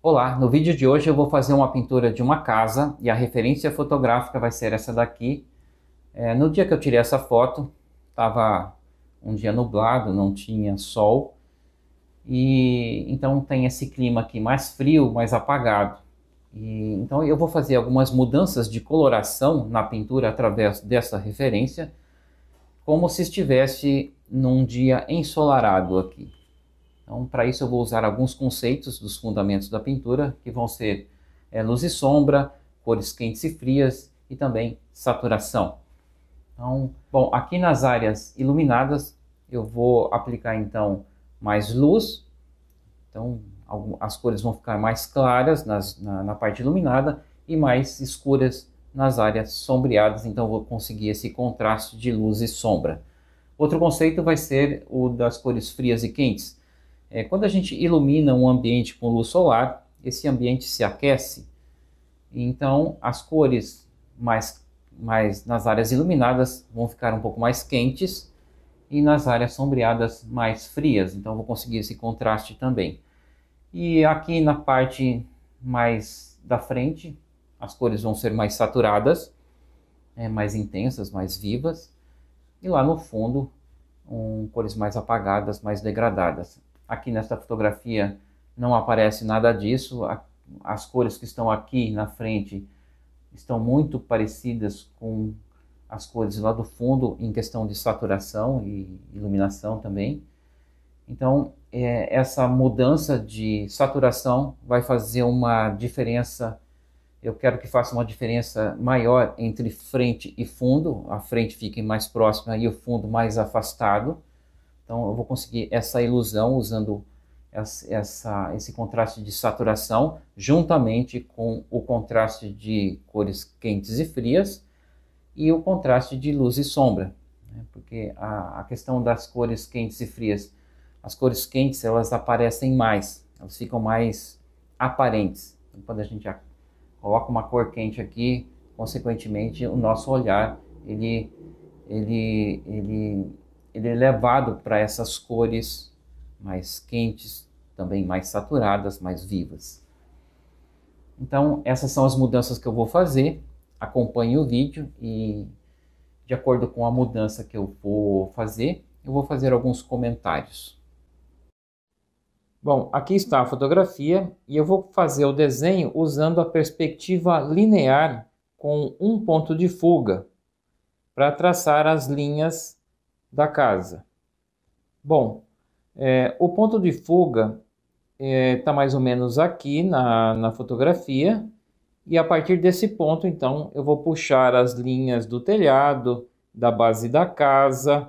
Olá, no vídeo de hoje eu vou fazer uma pintura de uma casa e a referência fotográfica vai ser essa daqui. No dia que eu tirei essa foto, estava um dia nublado, não tinha sol, e então tem esse clima aqui mais frio, mais apagado. Então eu vou fazer algumas mudanças de coloração na pintura através dessa referência, como se estivesse num dia ensolarado aqui. Então, para isso eu vou usar alguns conceitos dos fundamentos da pintura, que vão ser luz e sombra, cores quentes e frias e também saturação. Então, bom, aqui nas áreas iluminadas eu vou aplicar então mais luz. Então, as cores vão ficar mais claras na parte iluminada e mais escuras nas áreas sombreadas. Então, eu vou conseguir esse contraste de luz e sombra. Outro conceito vai ser o das cores frias e quentes. Quando a gente ilumina um ambiente com luz solar, esse ambiente se aquece, então as cores mais nas áreas iluminadas vão ficar um pouco mais quentes e nas áreas sombreadas mais frias, então eu vou conseguir esse contraste também. E aqui na parte mais da frente, as cores vão ser mais saturadas, mais intensas, mais vivas, e lá no fundo, cores mais apagadas, mais degradadas. Aqui nesta fotografia não aparece nada disso, as cores que estão aqui na frente estão muito parecidas com as cores lá do fundo em questão de saturação e iluminação também. Então essa mudança de saturação vai fazer uma diferença, eu quero que faça uma diferença maior entre frente e fundo, a frente fique mais próxima e o fundo mais afastado. Então eu vou conseguir essa ilusão usando esse contraste de saturação, juntamente com o contraste de cores quentes e frias e o contraste de luz e sombra. Porque a questão das cores quentes e frias, as cores quentes elas aparecem mais, elas ficam mais aparentes. Então, quando a gente coloca uma cor quente aqui, consequentemente o nosso olhar ele é levado para essas cores mais quentes, também mais saturadas, mais vivas. Então, essas são as mudanças que eu vou fazer. Acompanhe o vídeo e, de acordo com a mudança que eu vou fazer alguns comentários. Bom, aqui está a fotografia e eu vou fazer o desenho usando a perspectiva linear com um ponto de fuga para traçar as linhas da casa. Bom, o ponto de fuga está mais ou menos aqui na fotografia, e a partir desse ponto então eu vou puxar as linhas do telhado, da base da casa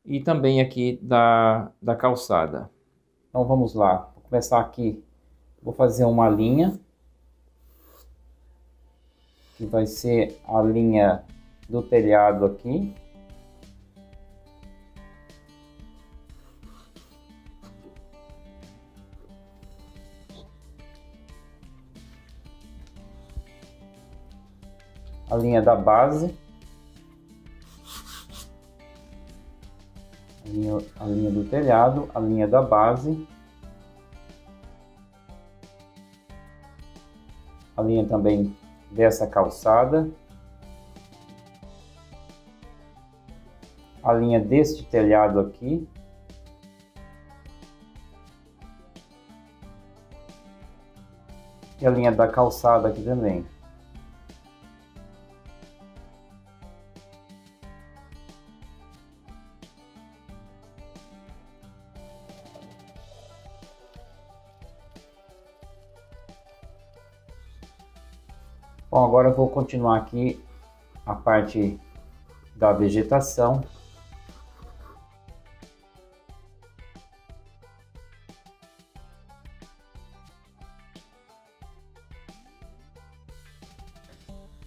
e também aqui da calçada. Então vamos lá, vou começar aqui, vou fazer uma linha que vai ser a linha do telhado aqui. A linha da base, a linha do telhado, a linha da base, a linha também dessa calçada, a linha deste telhado aqui, e a linha da calçada aqui também. Bom, agora eu vou continuar aqui a parte da vegetação.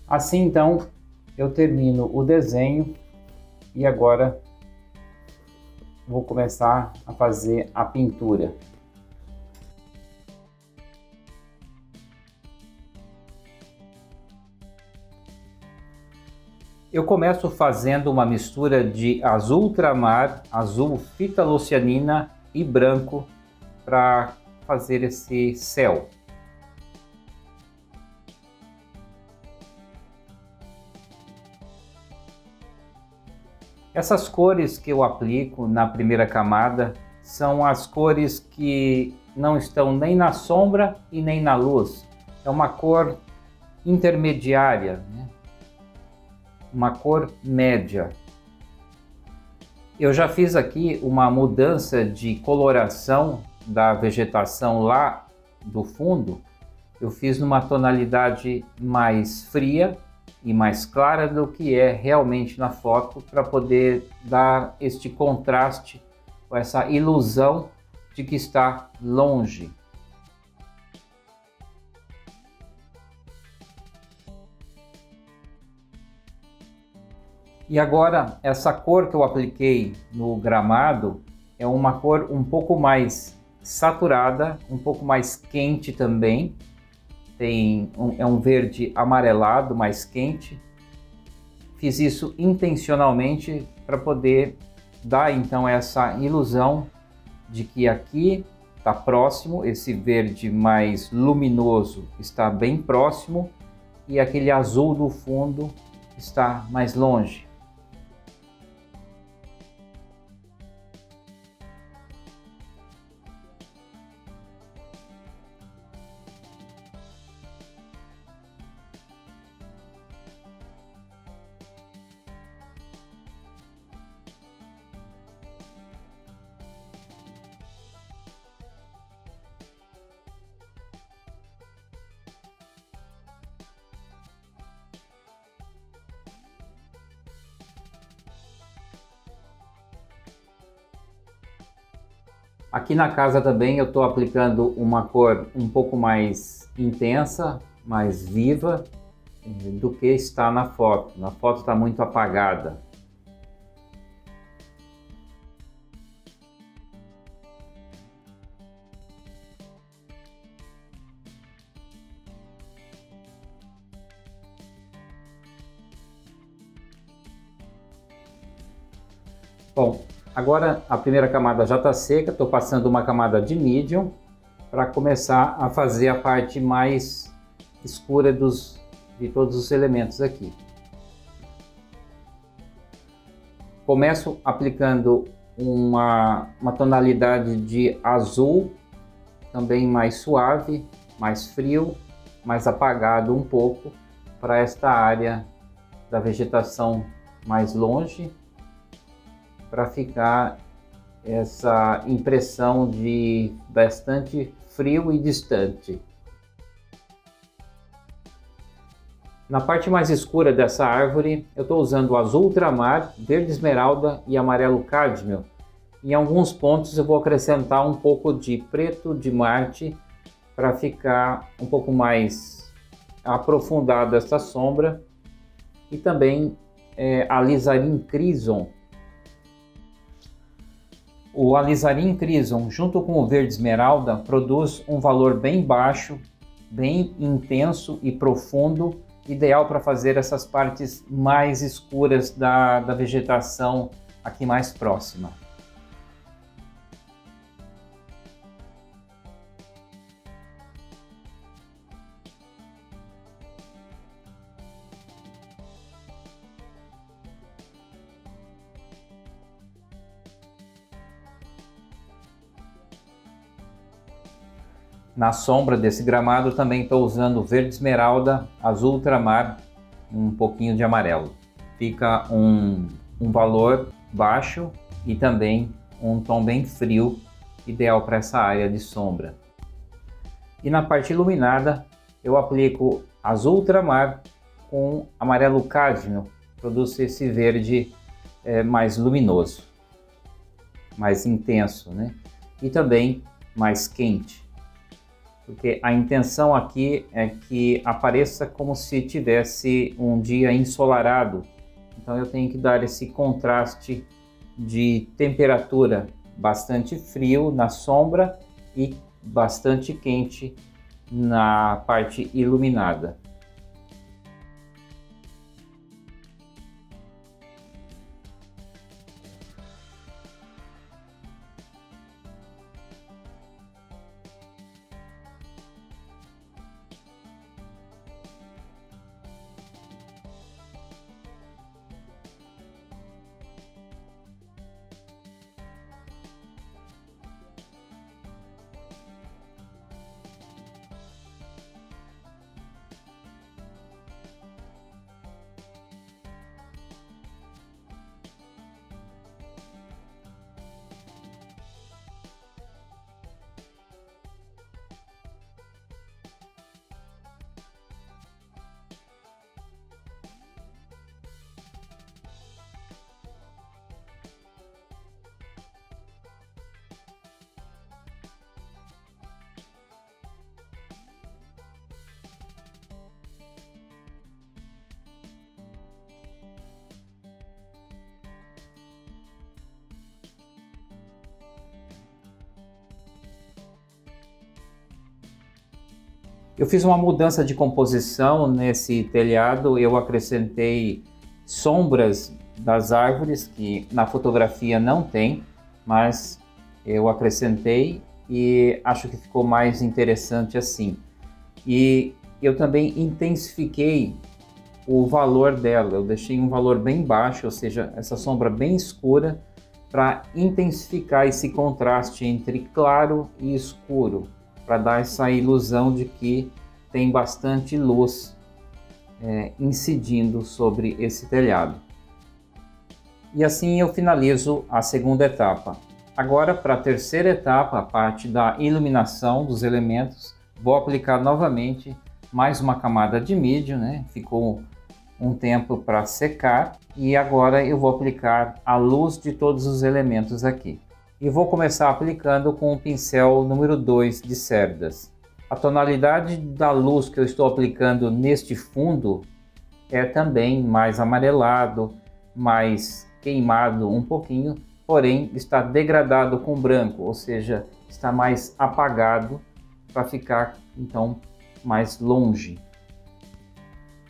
Assim então eu termino o desenho e agora vou começar a fazer a pintura. Eu começo fazendo uma mistura de azul ultramar, azul fita lucianina e branco para fazer esse céu. Essas cores que eu aplico na primeira camada são as cores que não estão nem na sombra e nem na luz. É uma cor intermediária, né? Uma cor média. Eu já fiz aqui uma mudança de coloração da vegetação lá do fundo. Eu fiz numa tonalidade mais fria e mais clara do que é realmente na foto, para poder dar este contraste, com essa ilusão de que está longe. E agora, essa cor que eu apliquei no gramado é uma cor um pouco mais saturada, um pouco mais quente também. É um verde amarelado, mais quente. Fiz isso intencionalmente para poder dar então essa ilusão de que aqui está próximo, esse verde mais luminoso está bem próximo e aquele azul do fundo está mais longe. Aqui na casa também eu estou aplicando uma cor um pouco mais intensa, mais viva do que está na foto. Na foto está muito apagada. Bom, agora a primeira camada já está seca, estou passando uma camada de medium para começar a fazer a parte mais escura de todos os elementos aqui. Começo aplicando uma tonalidade de azul, também mais suave, mais frio, mais apagado um pouco, para esta área da vegetação mais longe, para ficar essa impressão de bastante frio e distante. Na parte mais escura dessa árvore, eu estou usando azul ultramar, verde esmeralda e amarelo cádmio. Em alguns pontos eu vou acrescentar um pouco de preto de Marte para ficar um pouco mais aprofundada essa sombra, e também alizarin crimson. O alizarin crimson junto com o verde esmeralda produz um valor bem baixo, bem intenso e profundo, ideal para fazer essas partes mais escuras da vegetação aqui mais próxima. Na sombra desse gramado também estou usando verde esmeralda, azul ultramar e um pouquinho de amarelo. Fica um valor baixo e também um tom bem frio, ideal para essa área de sombra. E na parte iluminada eu aplico azul ultramar com amarelo cádmio, produz esse verde mais luminoso, mais intenso, né? E também mais quente. Porque a intenção aqui é que apareça como se tivesse um dia ensolarado. Então eu tenho que dar esse contraste de temperatura, bastante frio na sombra e bastante quente na parte iluminada. Eu fiz uma mudança de composição nesse telhado, eu acrescentei sombras das árvores, que na fotografia não tem, mas eu acrescentei e acho que ficou mais interessante assim. E eu também intensifiquei o valor dela, eu deixei um valor bem baixo, ou seja, essa sombra bem escura, para intensificar esse contraste entre claro e escuro, para dar essa ilusão de que tem bastante luz incidindo sobre esse telhado. E assim eu finalizo a segunda etapa. Agora, para a terceira etapa, a parte da iluminação dos elementos, vou aplicar novamente mais uma camada de mídio, né? Ficou um tempo para secar e agora eu vou aplicar a luz de todos os elementos aqui. E vou começar aplicando com o pincel número 2 de cerdas. A tonalidade da luz que eu estou aplicando neste fundo é também mais amarelado, mais queimado um pouquinho, porém está degradado com branco, ou seja, está mais apagado para ficar então mais longe.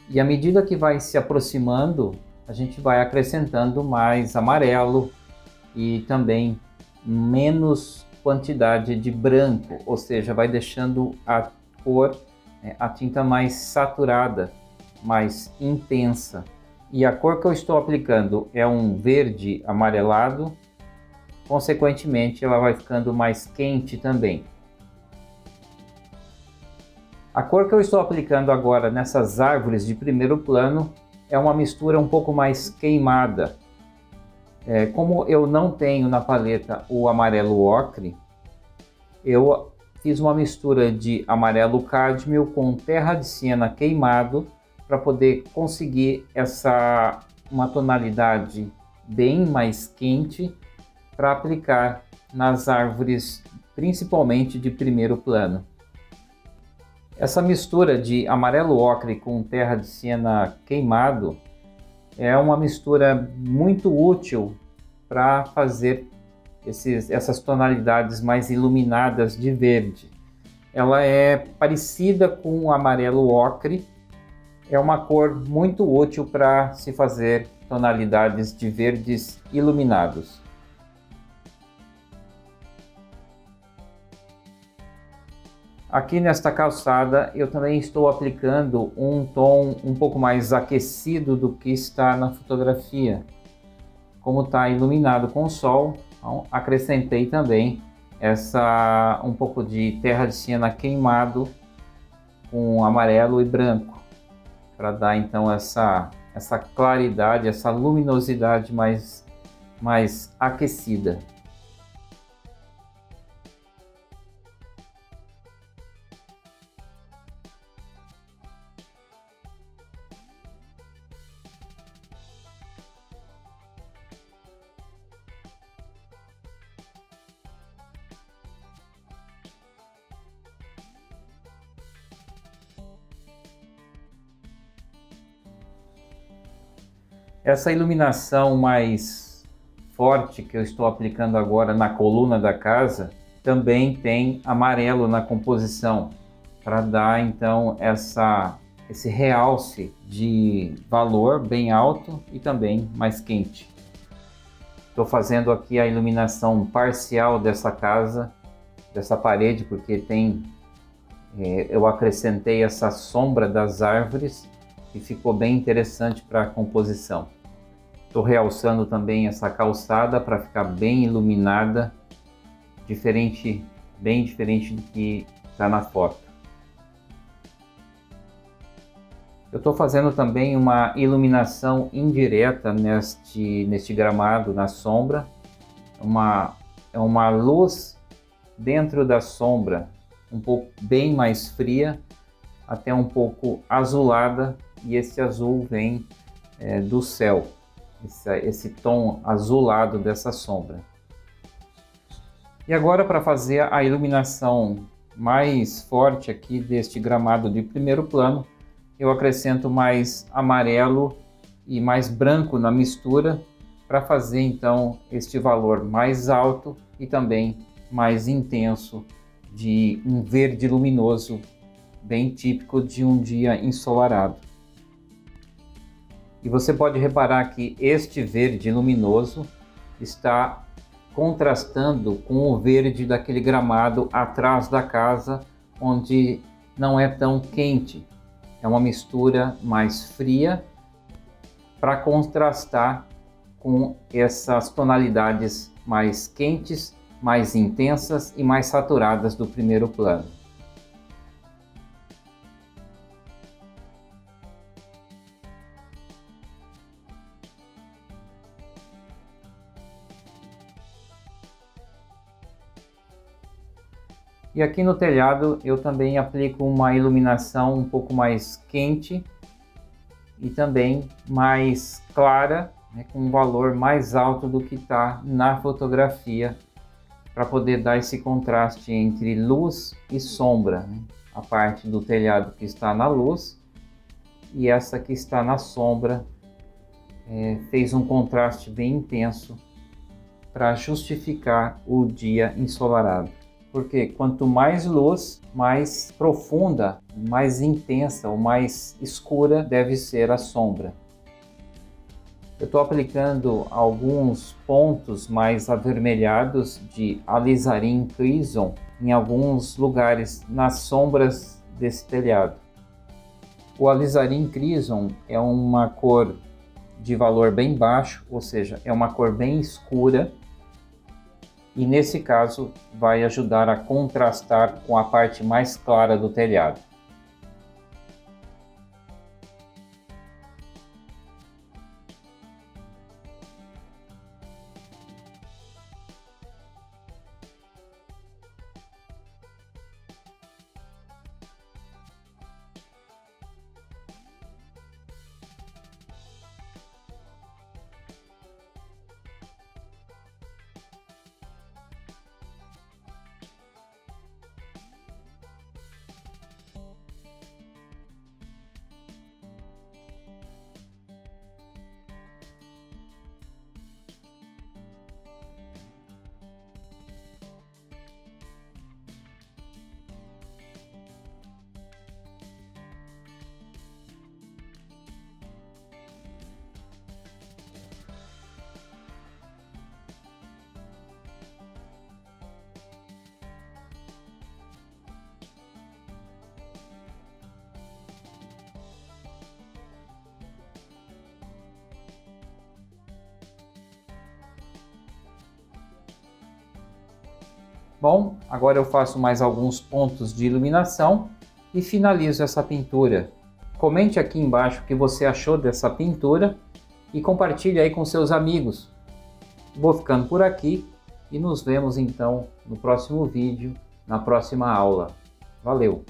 E à medida que vai se aproximando, a gente vai acrescentando mais amarelo e também menos quantidade de branco, ou seja, vai deixando a cor, a tinta mais saturada, mais intensa. E a cor que eu estou aplicando é um verde amarelado, consequentemente ela vai ficando mais quente também. A cor que eu estou aplicando agora nessas árvores de primeiro plano é uma mistura um pouco mais queimada. Como eu não tenho na paleta o amarelo ocre, eu fiz uma mistura de amarelo cádmio com terra de siena queimado para poder conseguir uma tonalidade bem mais quente para aplicar nas árvores, principalmente de primeiro plano. Essa mistura de amarelo ocre com terra de siena queimado é uma mistura muito útil para fazer essas tonalidades mais iluminadas de verde. Ela é parecida com o amarelo ocre, é uma cor muito útil para se fazer tonalidades de verdes iluminados. Aqui nesta calçada eu também estou aplicando um tom um pouco mais aquecido do que está na fotografia. Como está iluminado com o sol, então acrescentei também um pouco de terra de siena queimado com amarelo e branco, para dar então essa claridade, essa luminosidade mais aquecida. Essa iluminação mais forte que eu estou aplicando agora na coluna da casa também tem amarelo na composição, para dar então esse realce de valor bem alto e também mais quente. Estou fazendo aqui a iluminação parcial dessa casa, dessa parede, porque eu acrescentei essa sombra das árvores e ficou bem interessante para a composição. Estou realçando também essa calçada para ficar bem iluminada, bem diferente do que está na foto. Eu estou fazendo também uma iluminação indireta neste gramado, na sombra. É uma luz dentro da sombra, um pouco bem mais fria, até um pouco azulada, e esse azul vem do céu, esse tom azulado dessa sombra. E agora, para fazer a iluminação mais forte aqui deste gramado de primeiro plano, eu acrescento mais amarelo e mais branco na mistura, para fazer então este valor mais alto e também mais intenso de um verde luminoso bem típico de um dia ensolarado. E você pode reparar que este verde luminoso está contrastando com o verde daquele gramado atrás da casa, onde não é tão quente. É uma mistura mais fria para contrastar com essas tonalidades mais quentes, mais intensas e mais saturadas do primeiro plano. E aqui no telhado eu também aplico uma iluminação um pouco mais quente e também mais clara, né, com um valor mais alto do que está na fotografia, para poder dar esse contraste entre luz e sombra, né? A parte do telhado que está na luz e essa que está na sombra fez um contraste bem intenso para justificar o dia ensolarado. Porque quanto mais luz, mais profunda, mais intensa ou mais escura deve ser a sombra. Eu estou aplicando alguns pontos mais avermelhados de alizarin crimson em alguns lugares nas sombras desse telhado. O alizarin crimson é uma cor de valor bem baixo, ou seja, é uma cor bem escura, e nesse caso vai ajudar a contrastar com a parte mais clara do telhado. Bom, agora eu faço mais alguns pontos de iluminação e finalizo essa pintura. Comente aqui embaixo o que você achou dessa pintura e compartilhe aí com seus amigos. Vou ficando por aqui e nos vemos então no próximo vídeo, na próxima aula. Valeu!